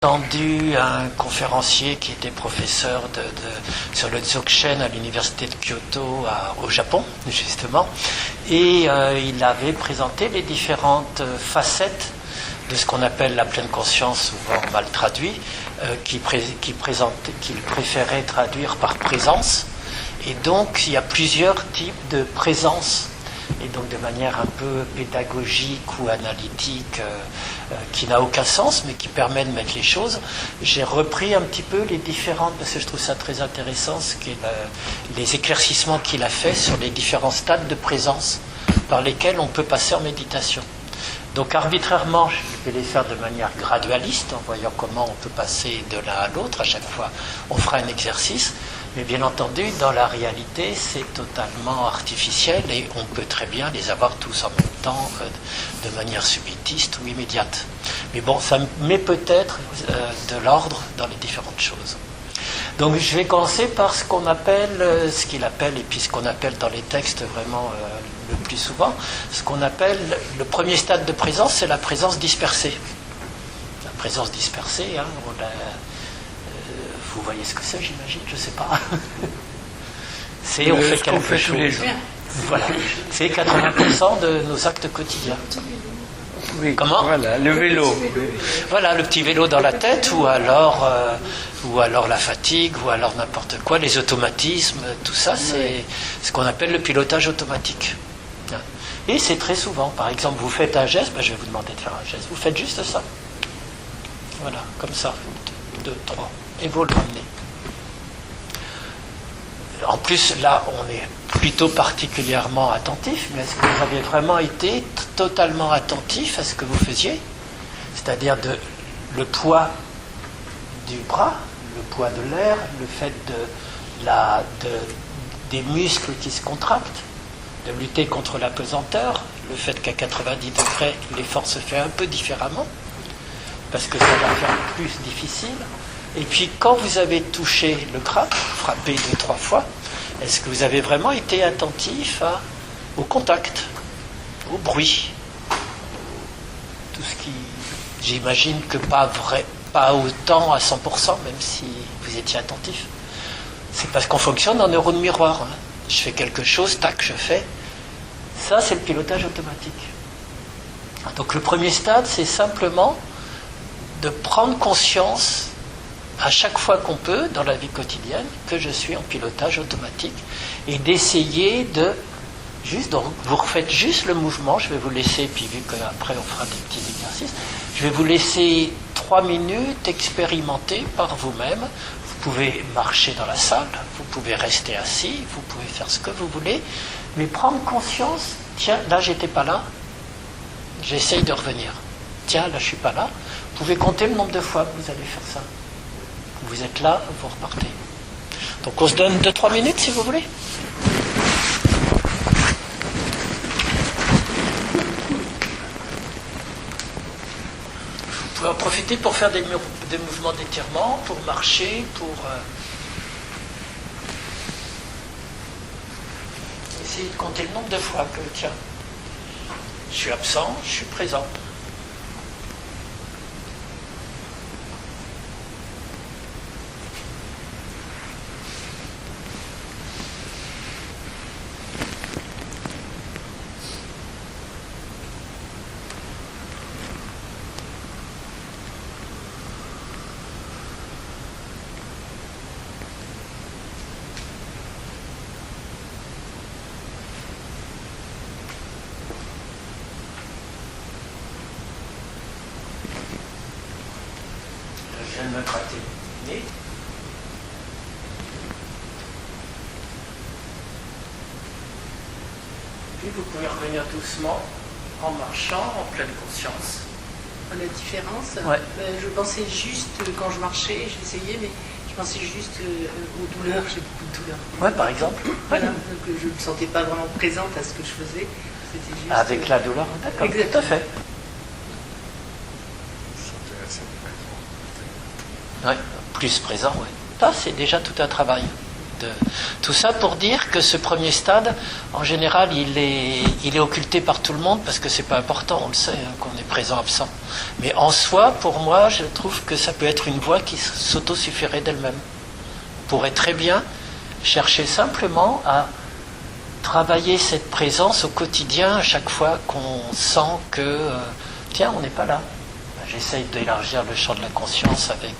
entendu un conférencier qui était professeur sur le Dzogchen à l'université de Kyoto au Japon, justement, et il avait présenté les différentes facettes de ce qu'on appelle la pleine conscience, souvent mal traduit, qu'il préférait traduire par présence. Et donc, il y a plusieurs types de présence, et donc de manière un peu pédagogique ou analytique, qui n'a aucun sens, mais qui permet de mettre les choses. J'ai repris un petit peu les différentes, parce que je trouve ça très intéressant, les éclaircissements qu'il a fait sur les différents stades de présence par lesquels on peut passer en méditation. Donc arbitrairement, je vais les faire de manière gradualiste, en voyant comment on peut passer de l'un à l'autre. À chaque fois, on fera un exercice. Mais bien entendu, dans la réalité, c'est totalement artificiel et on peut très bien les avoir tous en même temps, de manière subitiste ou immédiate. Mais bon, ça met peut-être de l'ordre dans les différentes choses. Donc je vais commencer par ce qu'il appelle, et puis ce qu'on appelle dans les textes vraiment le plus souvent, ce qu'on appelle le premier stade de présence, c'est la présence dispersée. La présence dispersée, vous voyez ce que c'est, j'imagine, je ne sais pas. C'est on fait quelque chose. Voilà. C'est 80% de nos actes quotidiens. Oui, comment ? Voilà, le vélo. Voilà, le petit vélo dans la tête, ou alors la fatigue, ou alors n'importe quoi, les automatismes, tout ça, c'est ce qu'on appelle le pilotage automatique. Et c'est très souvent, par exemple, vous faites un geste, je vais vous demander de faire un geste, vous faites juste ça. Voilà, comme ça, 2, 3, et vous le ramenez. En plus, là, on est plutôt particulièrement attentif, mais est-ce que vous avez vraiment été totalement attentif à ce que vous faisiez ? C'est-à-dire le poids du bras, le poids de l'air, le fait des muscles qui se contractent, de lutter contre la pesanteur, le fait qu'à 90 degrés, l'effort se fait un peu différemment, parce que ça va faire plus difficile. Et puis, quand vous avez touché le crâne, frappé 2-3 fois, est-ce que vous avez vraiment été attentif au contact, au bruit ? Tout ce qui... J'imagine que pas autant à 100%, même si vous étiez attentif. C'est parce qu'on fonctionne en neurones miroirs. Je fais quelque chose, tac, je fais. Ça, c'est le pilotage automatique. Donc le premier stade, c'est simplement de prendre conscience à chaque fois qu'on peut, dans la vie quotidienne, que je suis en pilotage automatique, et d'essayer donc vous refaites juste le mouvement. Je vais vous laisser, puis vu qu'après on fera des petits exercices, je vais vous laisser 3 minutes expérimenter par vous-même. Vous pouvez marcher dans la salle, vous pouvez rester assis, vous pouvez faire ce que vous voulez, mais prendre conscience, tiens, là j'étais pas là, j'essaye de revenir. Tiens, là je suis pas là. Vous pouvez compter le nombre de fois que vous allez faire ça. Vous êtes là, vous repartez. Donc on se donne 2-3 minutes si vous voulez. Vous pouvez en profiter pour faire des mouvements d'étirement, pour marcher, pour essayer de compter le nombre de fois que, tiens, je suis absent, je suis présent. Je viens de me gratter le nez. Puis vous pouvez revenir doucement en marchant, en pleine conscience. La différence, ouais. Je pensais juste, quand je marchais, j'essayais, mais je pensais juste aux douleurs, j'ai beaucoup de douleurs. Ouais, par exemple. Voilà, donc je ne me sentais pas vraiment présente à ce que je faisais. C'était juste, avec la douleur, d'accord, tout à fait. Ouais, plus présent, ouais. Ça, c'est déjà tout un travail. Tout ça pour dire que ce premier stade, en général, il est occulté par tout le monde parce que c'est pas important, on le sait, qu'on est présent, absent. Mais en soi, pour moi, je trouve que ça peut être une voie qui s'autosuffirait d'elle-même. On pourrait très bien chercher simplement à travailler cette présence au quotidien à chaque fois qu'on sent que, tiens, on n'est pas là. J'essaye d'élargir le champ de la conscience avec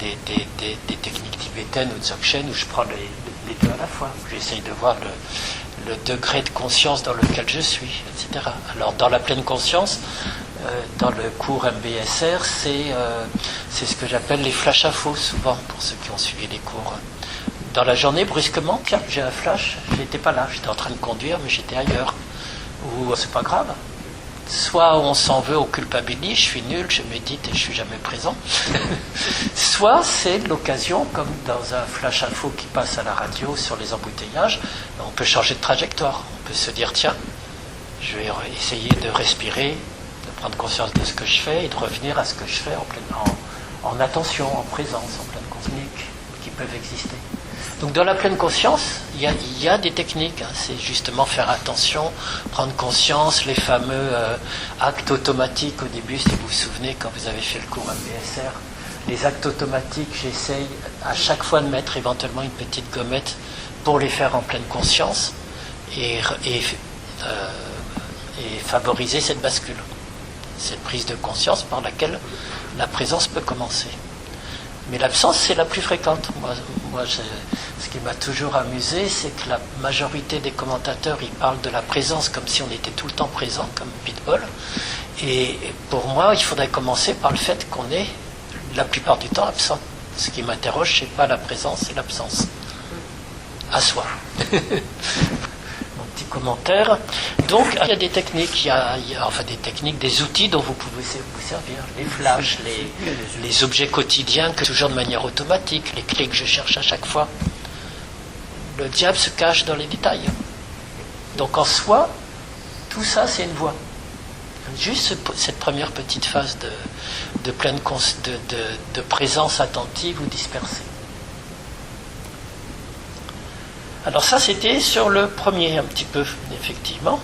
des techniques tibétaines ou dzogchen où je prends les deux à la fois. J'essaye de voir le degré de conscience dans lequel je suis, etc. Alors, dans la pleine conscience, dans le cours MBSR, c'est ce que j'appelle les flashs à faux, souvent, pour ceux qui ont suivi les cours. Dans la journée, brusquement, tiens, j'ai un flash, je n'étais pas là, j'étais en train de conduire, mais j'étais ailleurs. Ou c'est pas grave. Soit on s'en veut, on culpabilise, je suis nul, je médite et je suis jamais présent. Soit c'est l'occasion, comme dans un flash info qui passe à la radio sur les embouteillages, on peut changer de trajectoire. On peut se dire, tiens, je vais essayer de respirer, de prendre conscience de ce que je fais et de revenir à ce que je fais en attention, en présence, en pleine conscience, qui peuvent exister. Donc dans la pleine conscience, il y a des techniques, c'est justement faire attention, prendre conscience, les fameux actes automatiques au début, si vous vous souvenez, quand vous avez fait le cours MBSR, les actes automatiques, j'essaye à chaque fois de mettre éventuellement une petite gommette pour les faire en pleine conscience et favoriser cette bascule, cette prise de conscience par laquelle la présence peut commencer. Mais l'absence, c'est la plus fréquente. Moi, ce qui m'a toujours amusé, c'est que la majorité des commentateurs, ils parlent de la présence comme si on était tout le temps présent, comme Pitbull. Et pour moi, il faudrait commencer par le fait qu'on est la plupart du temps absent. Ce qui m'interroge, c'est pas la présence, c'est l'absence. À soi. Mon petit commentaire. Donc, il y a des techniques, enfin des techniques, des outils dont vous pouvez vous servir. Les flashs, les objets quotidiens, que toujours de manière automatique, les clés que je cherche à chaque fois. Le diable se cache dans les détails. Donc en soi, tout ça, c'est une voie. Juste cette première petite phase de pleine de présence attentive ou dispersée. Alors ça, c'était sur le premier, un petit peu, effectivement.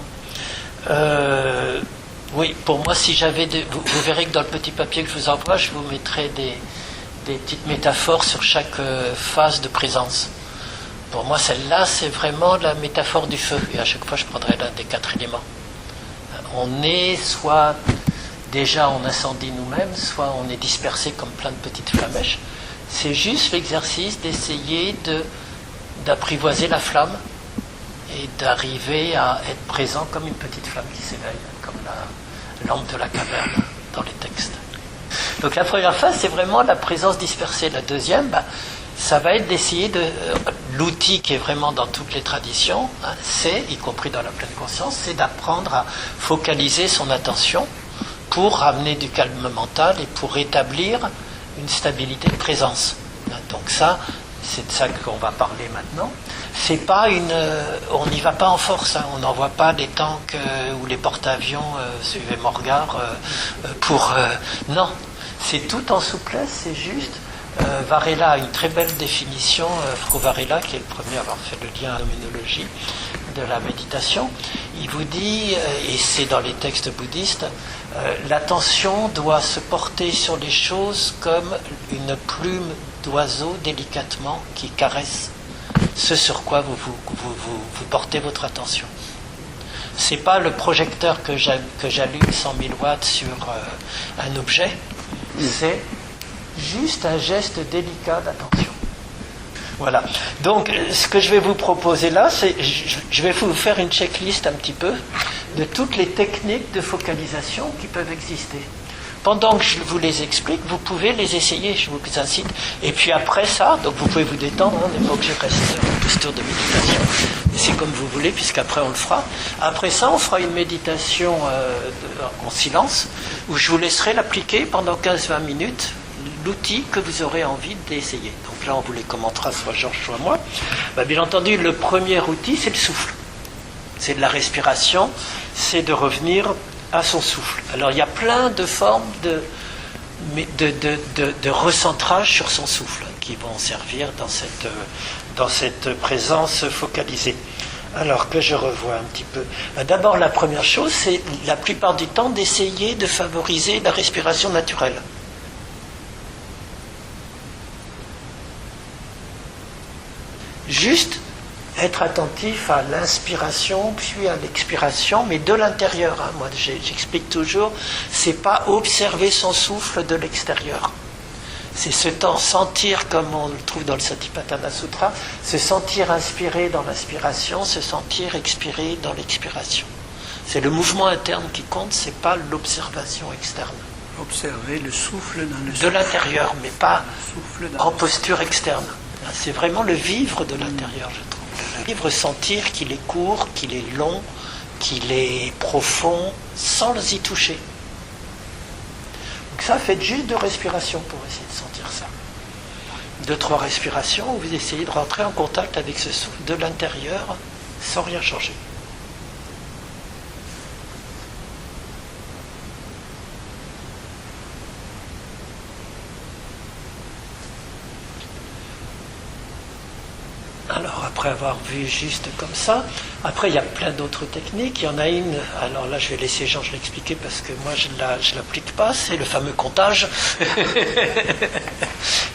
Oui, pour moi, si j'avais... Vous verrez que dans le petit papier que je vous envoie, je vous mettrai des petites métaphores sur chaque phase de présence. Pour moi, celle-là, c'est vraiment la métaphore du feu. Et à chaque fois, je prendrai l'un des 4 éléments. On est soit déjà en incendie nous-mêmes, soit on est dispersé comme plein de petites flamèches. C'est juste l'exercice d'essayer d'apprivoiser la flamme et d'arriver à être présent comme une petite flamme qui s'éveille, comme la lampe de la caverne dans les textes. Donc la première phase, c'est vraiment la présence dispersée. La deuxième, ça va être d'essayer l'outil qui est vraiment dans toutes les traditions, c'est, y compris dans la pleine conscience, c'est d'apprendre à focaliser son attention pour ramener du calme mental et pour rétablir une stabilité de présence. Donc ça, c'est de ça qu'on va parler maintenant. C'est pas on n'y va pas en force, on n'envoie pas les tanks ou les porte-avions, suivez mon regard, non, c'est tout en souplesse, c'est juste. Varela a une très belle définition, Frou Varela, qui est le premier à avoir fait le lien à la phénoménologie de la méditation. Il vous dit, et c'est dans les textes bouddhistes, l'attention doit se porter sur les choses comme une plume d'oiseau délicatement qui caresse ce sur quoi vous portez votre attention. C'est pas le projecteur que j'allume 100 000 watts sur un objet, c'est juste un geste délicat d'attention. Voilà. Donc, ce que je vais vous proposer là, c'est, je vais vous faire une checklist un petit peu de toutes les techniques de focalisation qui peuvent exister. Pendant que je vous les explique, vous pouvez les essayer, je vous incite. Et puis après ça, donc vous pouvez vous détendre, on n'est pas obligé de rester en posture de méditation. Et c'est comme vous voulez, puisqu'après on le fera. Après ça, on fera une méditation en silence, où je vous laisserai l'appliquer pendant 15-20 minutes, l'outil que vous aurez envie d'essayer. Donc là, on vous les commentera, soit Georges, soit moi. Bien entendu, le premier outil, c'est le souffle. C'est de la respiration, c'est de revenir à son souffle. Alors, il y a plein de formes de recentrage sur son souffle qui vont servir dans cette présence focalisée. Alors que je revois un petit peu. D'abord, la première chose, c'est la plupart du temps d'essayer de favoriser la respiration naturelle. Juste être attentif à l'inspiration puis à l'expiration, mais de l'intérieur. Moi, j'explique toujours, c'est pas observer son souffle de l'extérieur. C'est ce temps, sentir, comme on le trouve dans le Satipatthana Sutra, se sentir inspiré dans l'inspiration, se sentir expiré dans l'expiration. C'est le mouvement interne qui compte, c'est pas l'observation externe. Observer le souffle dans le de l'intérieur, mais pas en le posture externe. C'est vraiment le vivre de l'intérieur, je trouve. Le vivre, sentir qu'il est court, qu'il est long, qu'il est profond, sans y toucher. Donc ça, faites juste 2 respirations pour essayer de sentir ça. 2-3 respirations où vous essayez de rentrer en contact avec ce souffle de l'intérieur sans rien changer. Alors, après avoir vu juste comme ça, après il y a plein d'autres techniques. Il y en a une, alors là je vais laisser Jean l'expliquer parce que moi je ne l'applique pas, c'est le fameux comptage.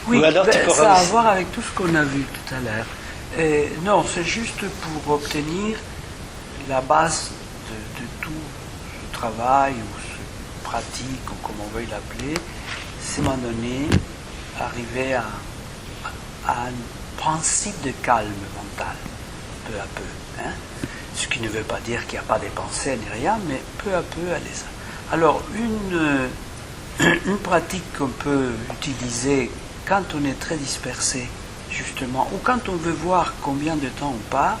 Oui, ou alors, ça a à voir avec tout ce qu'on a vu tout à l'heure. Non, c'est juste pour obtenir la base de tout ce travail ou ce pratique, ou comme on veuille l'appeler, c'est à un moment donné arriver à un principe de calme mental, peu à peu. Ce qui ne veut pas dire qu'il n'y a pas des pensées ni rien, mais peu à peu aller ça. Alors, une pratique qu'on peut utiliser quand on est très dispersé, justement, ou quand on veut voir combien de temps on part,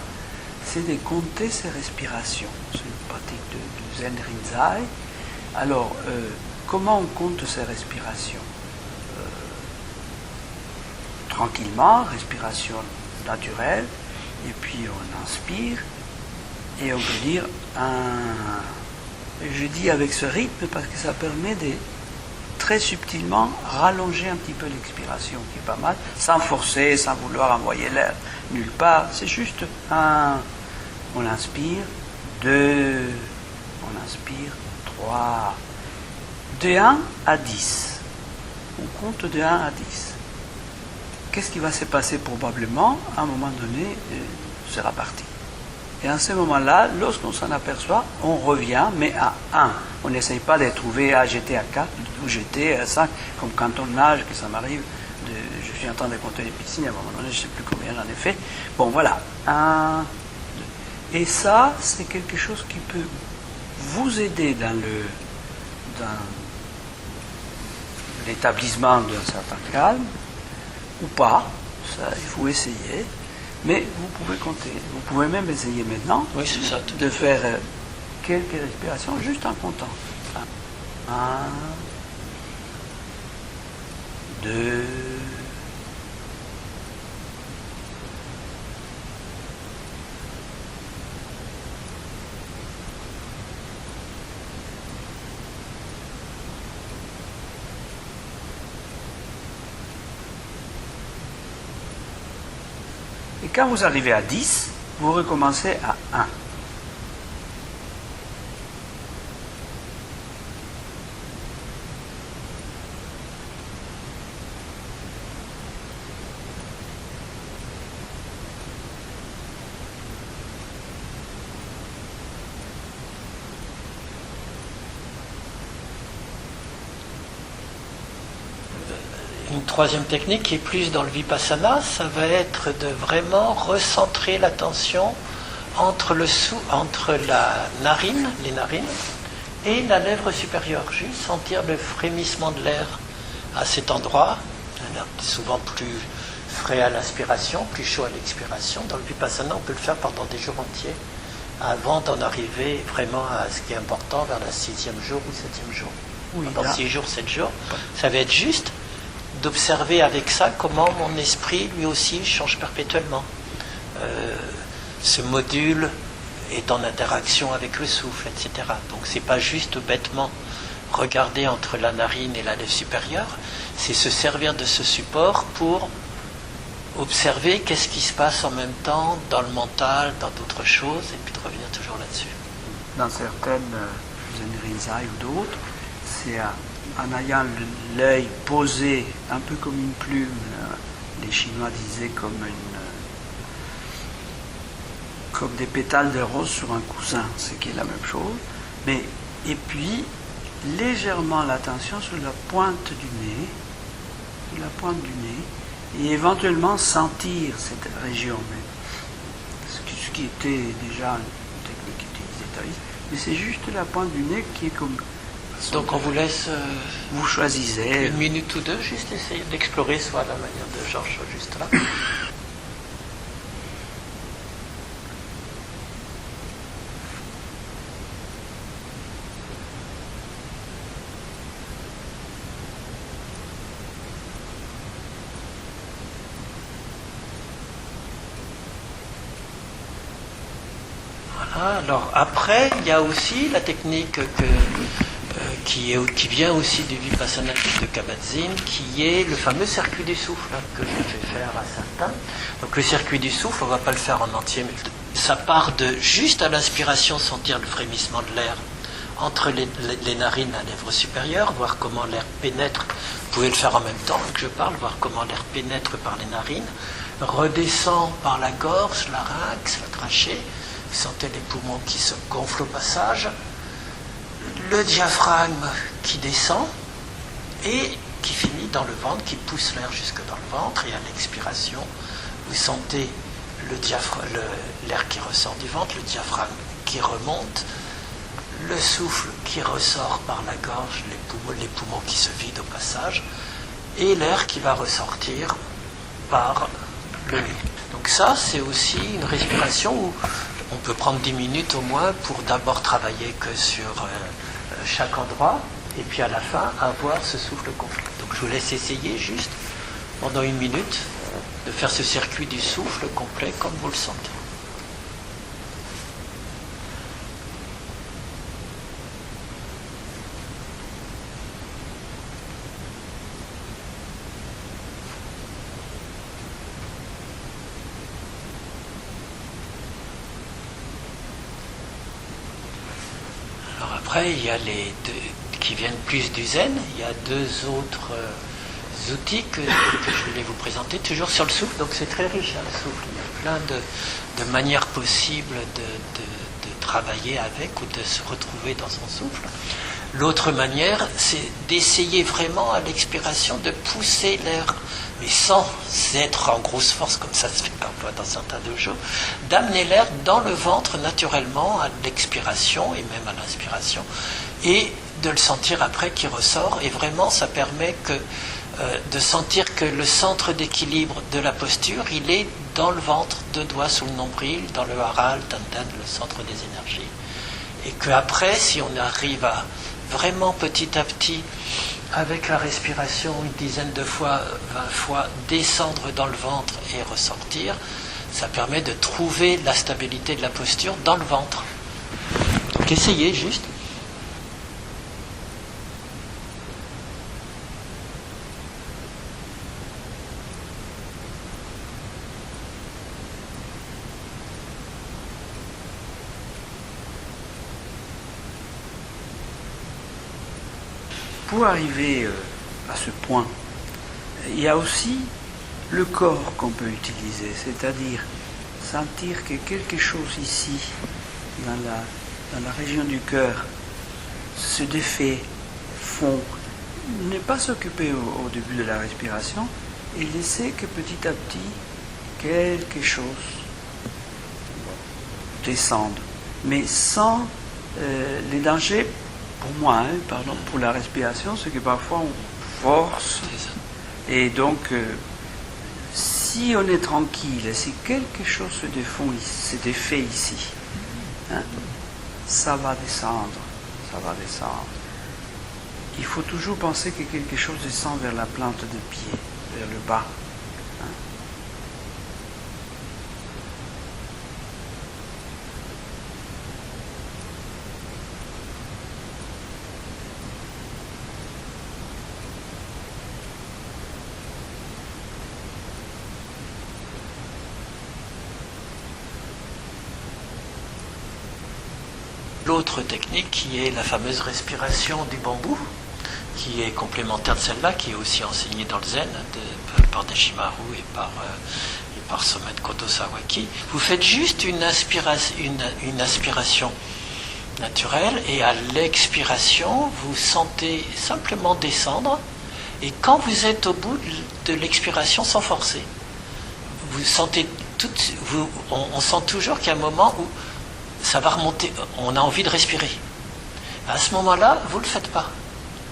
c'est de compter ses respirations. C'est une pratique de Zen Rinzai. Alors, comment on compte ses respirations? Tranquillement, respiration naturelle, et puis on inspire, et on peut dire je dis avec ce rythme parce que ça permet de très subtilement rallonger un petit peu l'expiration, qui est pas mal, sans forcer, sans vouloir envoyer l'air nulle part. C'est juste on inspire, 2, on inspire, 3, de 1 à 10. On compte de 1 à 10. Qu'est-ce qui va se passer probablement? À un moment donné, sera parti. Et à ce moment-là, lorsqu'on s'en aperçoit, on revient, mais à 1. On n'essaye pas de trouver, j'étais à 4, ou j'étais à 5, comme quand on nage, que ça m'arrive, je suis en train de compter les piscines, à un moment donné, je ne sais plus combien j'en ai fait. Bon, voilà. 1, 2. Et ça, c'est quelque chose qui peut vous aider dans l'établissement d'un certain calme, ou pas, ça il faut essayer, mais vous pouvez compter. Vous pouvez même essayer maintenant de faire quelques respirations juste en comptant. 1, 2, 3. Et quand vous arrivez à 10, vous recommencez à 1. Une troisième technique qui est plus dans le vipassana, ça va être de vraiment recentrer l'attention entre la narine, les narines, et la lèvre supérieure. Juste sentir le frémissement de l'air à cet endroit, souvent plus frais à l'inspiration, plus chaud à l'expiration. Dans le vipassana, on peut le faire pendant des jours entiers, avant d'en arriver vraiment à ce qui est important vers le 6e jour ou 7e jour. Oui, pendant 6 jours, 7 jours, ça va être juste d'observer avec ça comment mon esprit lui aussi change perpétuellement. Ce module est en interaction avec le souffle, etc. Donc c'est pas juste bêtement regarder entre la narine et la lèvre supérieure, c'est se servir de ce support pour observer qu'est-ce qui se passe en même temps dans le mental, dans d'autres choses, et puis de revenir toujours là-dessus. Dans certaines Zen-Rinzai ou d'autres, c'est en ayant l'œil posé un peu comme une plume, les Chinois disaient comme des pétales de rose sur un coussin, ce qui est la même chose, et puis légèrement l'attention sur la pointe du nez, et éventuellement sentir cette région, ce qui était déjà une technique utilisée Taoïste, mais c'est juste la pointe du nez qui est comme... Donc on vous laisse vous choisissez une minute ou deux, juste essayer d'explorer soit la manière de Georges, soit juste là. Alors après, il y a aussi la technique qui vient aussi du Vipassana de Kabat-Zinn, qui est le fameux circuit du souffle que je vais faire à certains. Donc le circuit du souffle, on ne va pas le faire en entier, mais ça part de juste à l'inspiration sentir le frémissement de l'air entre les narines à lèvres supérieures, voir comment l'air pénètre. Vous pouvez le faire en même temps que je parle, voir comment l'air pénètre par les narines, redescend par la gorge, larynx, la trachée. Vous sentez les poumons qui se gonflent au passage, le diaphragme qui descend et qui finit dans le ventre, qui pousse l'air jusque dans le ventre. Et à l'expiration, vous sentez l'air qui ressort du ventre, le diaphragme qui remonte, le souffle qui ressort par la gorge, les poumons qui se vident au passage, et l'air qui va ressortir par le nez. Donc ça, c'est aussi une respiration où on peut prendre 10 minutes au moins pour d'abord travailler que sur chaque endroit, et puis à la fin, avoir ce souffle complet. Donc je vous laisse essayer juste, pendant 1 minute, de faire ce circuit du souffle complet comme vous le sentez. Après, il y a les deux qui viennent plus du zen. Il y a 2 autres outils que je voulais vous présenter, toujours sur le souffle. Donc c'est très riche, le souffle. Il y a plein de manières possibles de travailler avec ou de se retrouver dans son souffle. L'autre manière, c'est d'essayer vraiment à l'expiration de pousser l'air, mais sans être en grosse force, comme ça se fait parfois dans certains dojos, d'amener l'air dans le ventre naturellement à l'expiration et même à l'inspiration, et de le sentir après qui ressort. Et vraiment, ça permet de sentir que le centre d'équilibre de la posture, il est dans le ventre, 2 doigts sous le nombril, dans le hara, le dandan, le centre des énergies. Et qu'après, si on arrive à vraiment petit à petit, avec la respiration, 1 dizaine de fois, 20 fois, descendre dans le ventre et ressortir, ça permet de trouver la stabilité de la posture dans le ventre. Donc essayez juste. Pour arriver à ce point, il y a aussi le corps qu'on peut utiliser, c'est-à-dire sentir que quelque chose ici, dans la région du cœur, se défait, fond. Ne pas s'occuper au début de la respiration et laisser que petit à petit, quelque chose descende, mais sans les dangers. Pour moi, pour la respiration, c'est que parfois on force. Et donc, si on est tranquille, si quelque chose se défait ici, ça va descendre, Il faut toujours penser que quelque chose descend vers la plante de pied, vers le bas. l'autre technique qui est la fameuse respiration du bambou, qui est complémentaire de celle-là, qui est aussi enseignée dans le zen par Deshimaru et par Sommet Kodo Sawaki. Vous faites juste une aspiration naturelle, et à l'expiration, vous sentez simplement descendre, et quand vous êtes au bout de l'expiration, sans forcer, vous sentez on sent toujours qu'il y a un moment où ça va remonter, on a envie de respirer. À ce moment-là, vous ne le faites pas.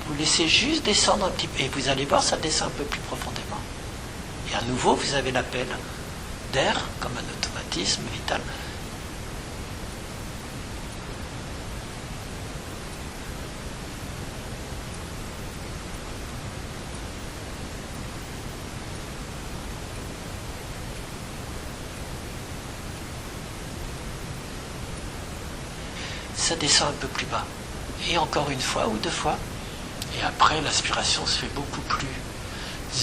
Vous laissez juste descendre un petit peu, et vous allez voir, ça descend un peu plus profondément. Et à nouveau, vous avez l'appel d'air, comme un automatisme vital. Ça descend un peu plus bas. Et encore une fois ou deux fois. Et après, l'aspiration se fait beaucoup plus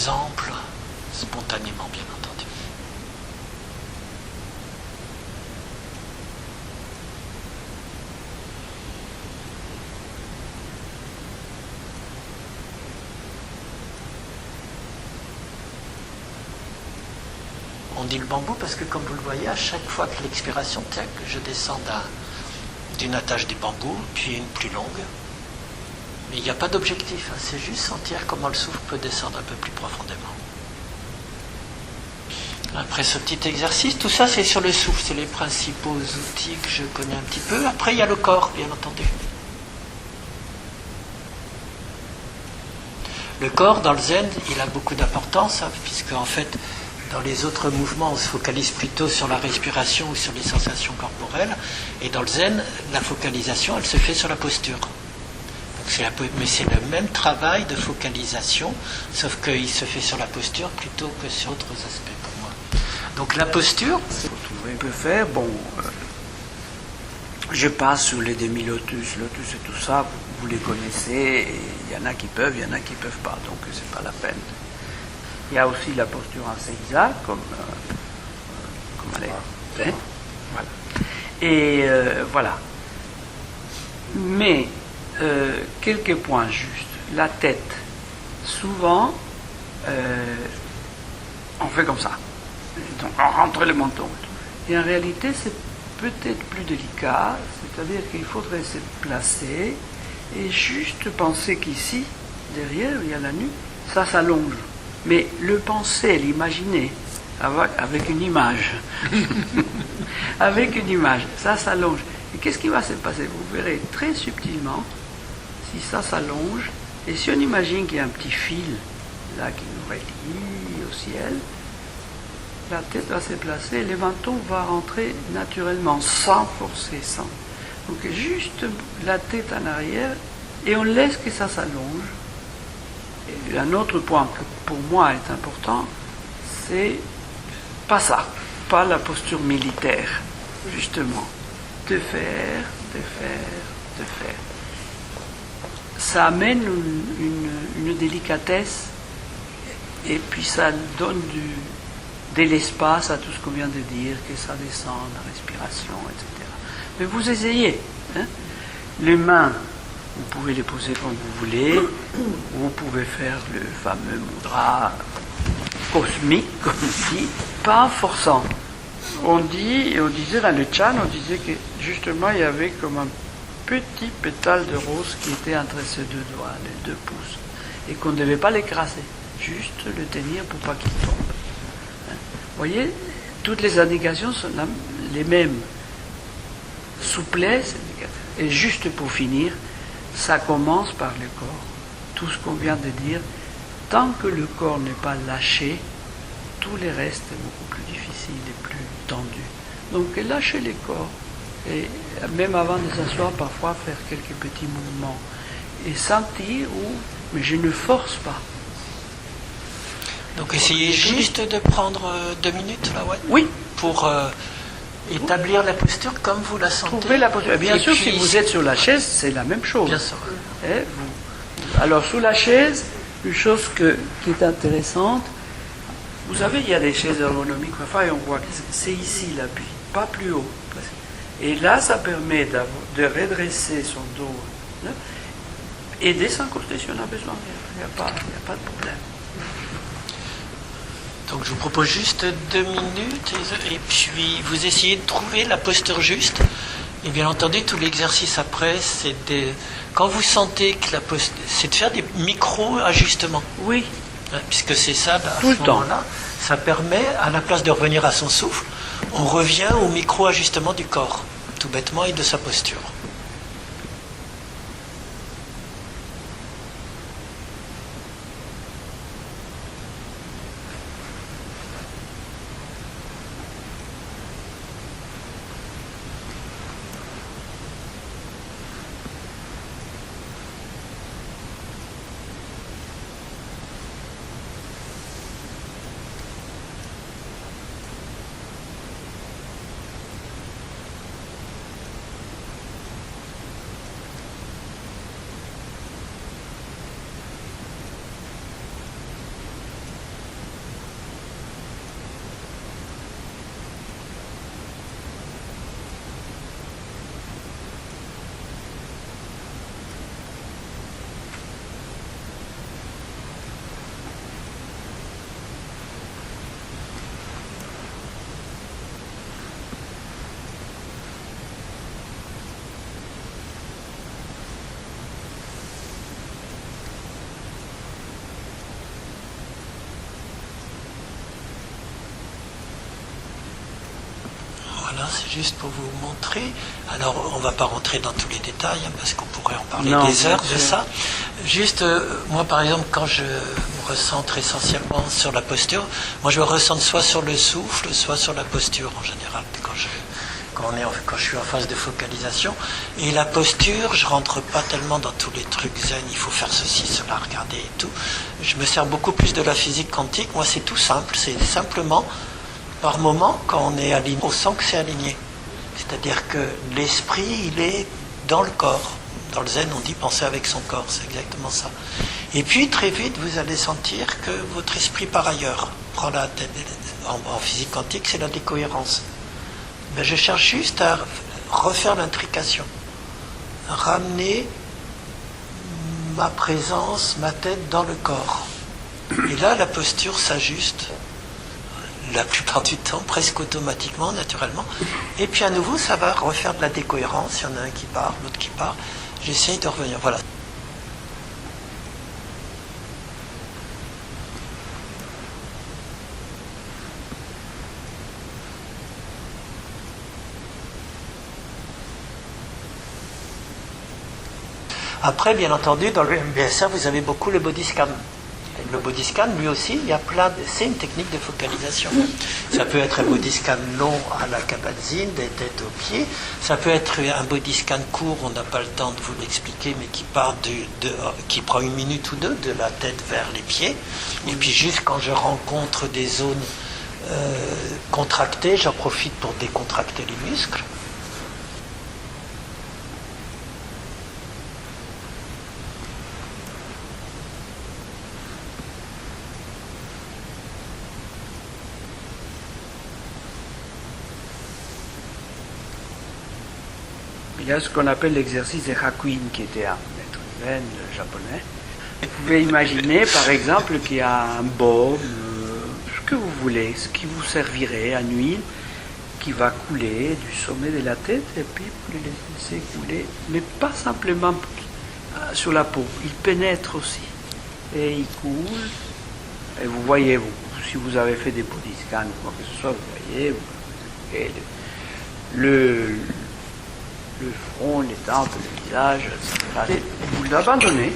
ample, spontanément, bien entendu. On dit le bambou parce que, comme vous le voyez, à chaque fois que l'expiration tient, que je descends d'une attache des bambous, puis une plus longue. Mais il n'y a pas d'objectif, hein. C'est juste sentir comment le souffle peut descendre un peu plus profondément. Après ce petit exercice, tout ça c'est sur le souffle, c'est les principaux outils que je connais un petit peu. Après il y a le corps, bien entendu. Le corps dans le zen, il a beaucoup d'importance, hein, puisque en fait, dans les autres mouvements, on se focalise plutôt sur la respiration ou sur les sensations corporelles. Et dans le zen, la focalisation, elle se fait sur la posture. Mais c'est le même travail de focalisation, sauf qu'il se fait sur la posture plutôt que sur d'autres aspects pour moi. Donc la posture... On peut faire, je passe sur les demi-lotus, lotus et tout ça, vous les connaissez, il y en a qui peuvent, il y en a qui ne peuvent pas, donc c'est pas la peine. Il y a aussi la posture en seiza, comme elle est. Hein? Voilà. Et voilà. Mais, quelques points juste. La tête, souvent, on fait comme ça. Donc, on rentre le menton. Et en réalité, c'est peut-être plus délicat, c'est-à-dire qu'il faudrait se placer et juste penser qu'ici, derrière, il y a la nuque, ça s'allonge. Mais le penser, l'imaginer, avec une image, avec une image, ça s'allonge. Et qu'est-ce qui va se passer? Vous verrez très subtilement, si ça s'allonge, et si on imagine qu'il y a un petit fil, là, qui nous relie au ciel, la tête va se placer, le menton va rentrer naturellement, sans forcer, sans. Donc juste la tête en arrière, et on laisse que ça s'allonge. Et un autre point que pour moi est important, c'est pas ça, pas la posture militaire, justement. De faire. Ça amène une délicatesse, et puis ça donne de l'espace à tout ce qu'on vient de dire, que ça descend, la respiration, etc. Mais vous essayez. Hein? Les mains, vous pouvez les poser comme vous voulez. Vous pouvez faire le fameux mudra cosmique, comme on dit, pas en forçant. On disait dans le Chan, on disait que justement il y avait comme un petit pétale de rose qui était entre ces deux doigts, les 2 pouces, et qu'on ne devait pas l'écraser, juste le tenir pour pas qu'il tombe. Vous voyez, toutes les indications sont les mêmes. Souplesse, et juste pour finir, ça commence par le corps. Tout ce qu'on vient de dire, tant que le corps n'est pas lâché, tout le reste est beaucoup plus difficile et plus tendu. Donc lâcher les corps, et même avant de s'asseoir, parfois faire quelques petits mouvements, et sentir mais je ne force pas. Donc essayez juste de prendre 2 minutes là, ouais. Oui. Pour établir la posture comme vous la sentez. Trouver la posture. Bien sûr, puis, si vous êtes sur la chaise, c'est la même chose. Bien sûr. Alors, sous la chaise, une chose qui est intéressante, vous savez, il y a des chaises ergonomiques, parfois, et on voit que c'est ici l'appui, pas plus haut. Et là, ça permet de redresser son dos, hein, et de s'accoster si on a besoin. Il n'y a pas de problème. Donc je vous propose juste 2 minutes et puis vous essayez de trouver la posture juste. Et bien entendu, tout l'exercice après, quand vous sentez que la posture, c'est de faire des micro-ajustements. Oui. Puisque c'est ça, à Tout ce le temps. moment-là, ça permet, à la place de revenir à son souffle, on revient au micro-ajustement du corps, tout bêtement, et de sa posture. Voilà, c'est juste pour vous montrer. Alors, on ne va pas rentrer dans tous les détails, hein, parce qu'on pourrait en parler des heures de ça. Juste, moi, par exemple, quand je me recentre essentiellement sur la posture, moi, je me recentre soit sur le souffle, soit sur la posture, en général, quand je suis en phase de focalisation. Et la posture, je rentre pas tellement dans tous les trucs zen, il faut faire ceci, cela, regarder et tout. Je me sers beaucoup plus de la physique quantique. Moi, c'est tout simple, c'est simplement... Par moment, quand on est aligné, on sent que c'est aligné. C'est-à-dire que l'esprit, il est dans le corps. Dans le zen, on dit penser avec son corps, c'est exactement ça. Et puis, très vite, vous allez sentir que votre esprit part ailleurs. Prend la tête. En physique quantique, c'est la décohérence. Mais je cherche juste à refaire l'intrication. Ramener ma présence, ma tête dans le corps. Et là, la posture s'ajuste. La plupart du temps, presque automatiquement, naturellement. Et puis à nouveau, ça va refaire de la décohérence. Il y en a un qui part, l'autre qui part. J'essaye de revenir. Voilà. Après, bien entendu, dans le MBSR, vous avez beaucoup le body scan. Le body scan, lui aussi, c'est une technique de focalisation. Ça peut être un body scan long à la Kabat-Zinn, des têtes aux pieds. Ça peut être un body scan court, on n'a pas le temps de vous l'expliquer, mais qui prend 1 minute ou 2 de la tête vers les pieds. Et puis juste quand je rencontre des zones contractées, j'en profite pour décontracter les muscles. Il y a ce qu'on appelle l'exercice de Hakuin, qui était un maître zen japonais. Vous pouvez imaginer, par exemple, qu'il y a un baume, ce que vous voulez, ce qui vous servirait, un huile, qui va couler du sommet de la tête, et puis vous le laissez couler, mais pas simplement sur la peau, il pénètre aussi. Et il coule, et vous voyez, si vous avez fait des body scans ou quoi que ce soit, vous voyez, le front, les tempes, le visage, etc. Vous l'abandonnez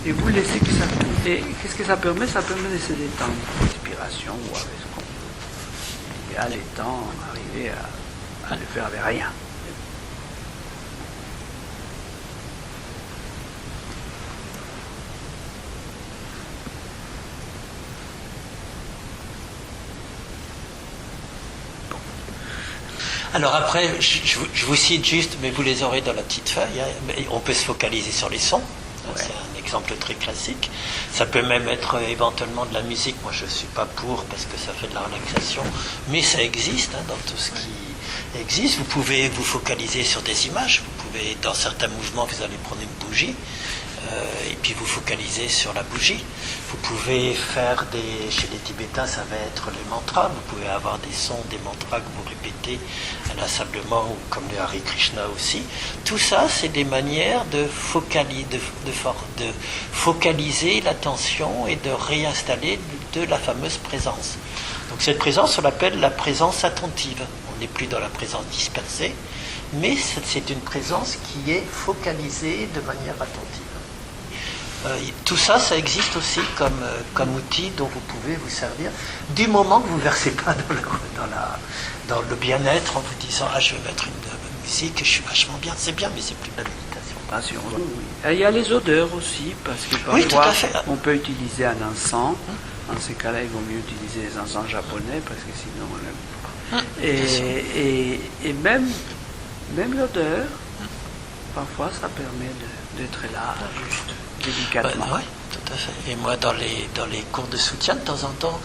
et vous laissez que ça coule. Et qu'est-ce que ça permet? Ça permet de se détendre. Respiration ou avec ce qu'on peut. Et à l'étang, arriver à le faire avec rien. Alors après, je vous cite juste, mais vous les aurez dans la petite feuille. Hein. On peut se focaliser sur les sons. Ouais. C'est un exemple. exemple très classique. Ça peut même être éventuellement de la musique. Moi, je ne suis pas pour parce que ça fait de la relaxation, mais ça existe dans tout ce qui existe. Vous pouvez vous focaliser sur des images. Vous pouvez, dans certains mouvements, vous allez prendre une bougie. Et puis vous focalisez sur la bougie. Vous pouvez faire chez les Tibétains, ça va être les mantras. Vous pouvez avoir des sons, des mantras que vous répétez inlassablement, ou comme le Hare Krishna aussi. Tout ça, c'est des manières de focaliser l'attention et de réinstaller de la fameuse présence. Donc cette présence, on l'appelle la présence attentive. On n'est plus dans la présence dispersée, mais c'est une présence qui est focalisée de manière attentive. Tout ça, ça existe aussi comme outil dont vous pouvez vous servir du moment que vous ne versez pas dans le bien-être en vous disant « Ah, je vais mettre une musique, je suis vachement bien ». C'est bien, mais c'est plus de la méditation. Il y a les odeurs aussi, parce que parfois, oui, tout à fait. On peut utiliser un encens. Dans ces cas-là, il vaut mieux utiliser les encens japonais, parce que sinon on l'aime. Et même l'odeur, parfois, ça permet d'être là, juste délicatement. Oui, tout à fait. Et moi, dans les cours de soutien, de temps en temps,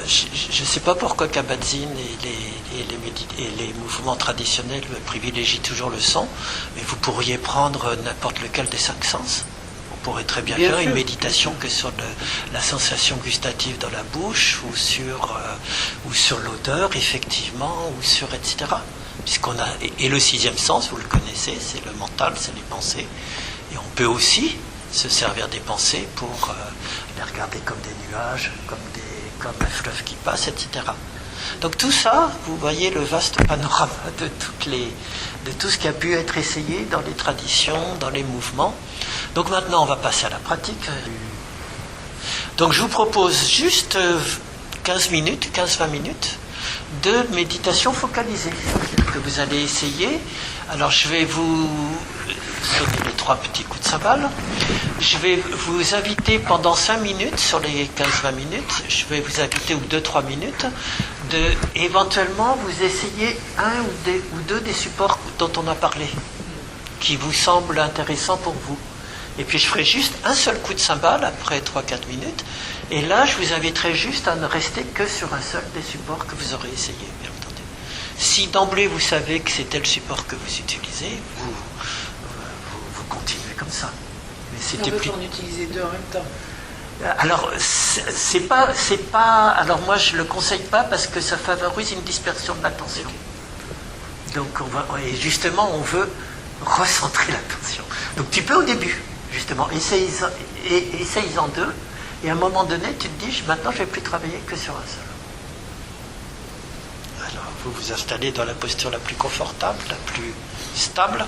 je ne sais pas pourquoi Kabat-Zinn et les mouvements traditionnels privilégient toujours le son, mais vous pourriez prendre n'importe lequel des 5 sens. On pourrait très bien faire une méditation que sur la sensation gustative dans la bouche, ou sur l'odeur, effectivement, ou sur etc. Puisqu'on a, et le 6e sens, vous le connaissez, c'est le mental, c'est les pensées. Et on peut aussi se servir des pensées pour les regarder comme des nuages, comme un fleuve qui passe, etc. Donc tout ça, vous voyez le vaste panorama de tout ce qui a pu être essayé dans les traditions, dans les mouvements. Donc maintenant, on va passer à la pratique. Donc je vous propose juste 15-20 minutes de méditation focalisée que vous allez essayer. Alors je vais vous donner les 3 petits coups de cymbale. Je vais vous inviter pendant 5 minutes, sur les 15-20 minutes, je vais vous inviter, ou 2-3 minutes, de éventuellement vous essayer un ou deux des supports dont on a parlé, qui vous semblent intéressants pour vous. Et puis je ferai juste un seul coup de cymbale après 3-4 minutes, et là je vous inviterai juste à ne rester que sur un seul des supports que vous aurez essayé, bien entendu. Si d'emblée vous savez que c'est tel support que vous utilisez, vous continuez comme ça. Mais c'était plus... en utiliser 2 en même temps. Alors, c'est pas. Alors moi, je le conseille pas parce que ça favorise une dispersion de l'attention. Donc, et justement, on veut recentrer l'attention. Donc, tu peux au début, justement, essaye-en 2, et à un moment donné, tu te dis, maintenant, je vais plus travailler que sur un seul. Alors, vous vous installez dans la posture la plus confortable, la plus stable.